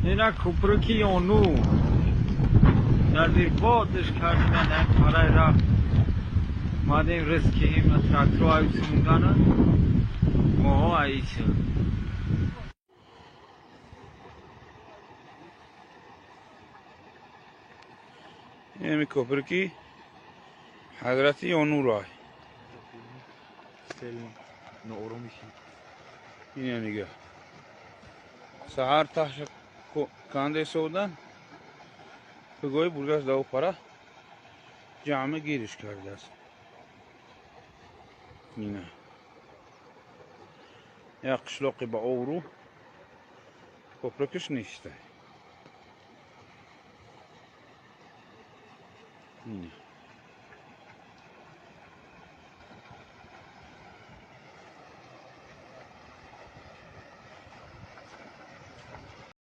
اینا کوپرکی اونو در دیر بادش کردیم نه برای را مادیم رسکیم تراکتور آیوسیموندانه موها ایشه یمی کوپرکی حضرتی اونو راه نورو میشی اینه نگاه سهر تاش کانده سودن بگوی برگشت دو پره جامعه گیرش کرده است اینه یا قشلوقی با اورو کوپرکش نیسته اینه